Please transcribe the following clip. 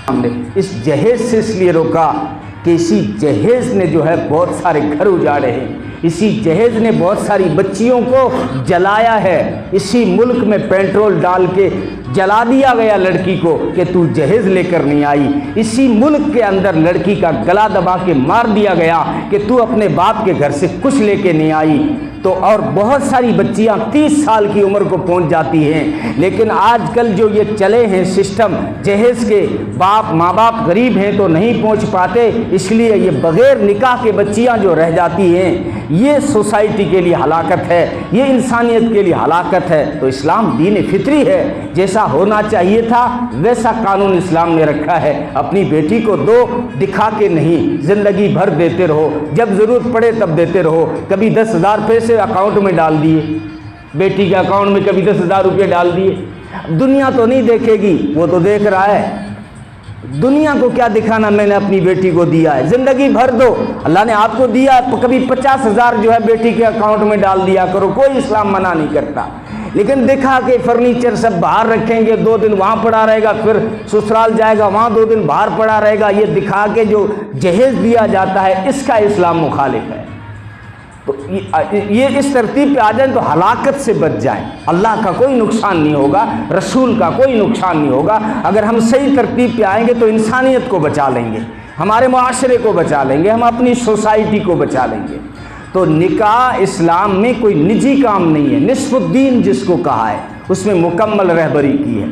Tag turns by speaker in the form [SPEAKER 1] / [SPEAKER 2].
[SPEAKER 1] ہم نے اس جہیز سے اس لیے روکا کہ اسی جہیز نے جو ہے بہت سارے گھر اجاڑے ہیں، اسی جہیز نے بہت ساری بچیوں کو جلایا ہے، اسی ملک میں پیٹرول ڈال کے جلا دیا گیا لڑکی کو کہ تو جہیز لے کر نہیں آئی، اسی ملک کے اندر لڑکی کا گلا دبا کے مار دیا گیا کہ تو اپنے باپ کے گھر سے کچھ لے کے نہیں آئی۔ تو اور بہت ساری بچیاں 30 سال کی عمر کو پہنچ جاتی ہیں، لیکن آج کل جو یہ چلے ہیں سسٹم جہیز کے، ماں باپ غریب ہیں تو نہیں پہنچ پاتے، اس لیے یہ بغیر نکاح کے بچیاں جو رہ جاتی ہیں، یہ سوسائٹی کے لیے ہلاکت ہے، یہ انسانیت کے لیے ہلاکت ہے۔ تو اسلام دین فطری ہے، جیسا ہونا چاہیے تھا ویسا قانون اسلام نے رکھا ہے۔ اپنی بیٹی کو دو، دکھا کے نہیں، زندگی بھر دیتے رہو، جب ضرورت پڑے تب دیتے رہو۔ کبھی 10,000 پیسے اکاؤنٹ میں ڈال دیے، بیٹی کے اکاؤنٹ میں کبھی 10,000 روپے ڈال دیے۔ دنیا تو نہیں دیکھے گی، وہ تو دیکھ رہا ہے۔ دنیا کو کیا دکھانا میں نے اپنی بیٹی کو دیا ہے، زندگی بھر دو، اللہ نے آپ کو دیا، کبھی 50,000 جو ہے بیٹی کے اکاؤنٹ میں ڈال دیا کرو، کوئی اسلام منع نہیں کرتا۔ لیکن دکھا کے فرنیچر سب باہر رکھیں گے، 2 دن وہاں پڑا رہے گا، پھر سسرال جائے گا وہاں 2 دن باہر پڑا رہے گا، یہ دکھا کے جو جہیز دیا جاتا ہے اس کا اسلام مخالف ہے۔ تو یہ اس ترتیب پہ آ جائیں تو ہلاکت سے بچ جائیں، اللہ کا کوئی نقصان نہیں ہوگا، رسول کا کوئی نقصان نہیں ہوگا۔ اگر ہم صحیح ترتیب پہ آئیں گے تو انسانیت کو بچا لیں گے، ہمارے معاشرے کو بچا لیں گے، ہم اپنی سوسائٹی کو بچا لیں گے۔ تو نکاح اسلام میں کوئی نجی کام نہیں ہے، نصف الدین جس کو کہا ہے اس میں مکمل رہبری کی ہے۔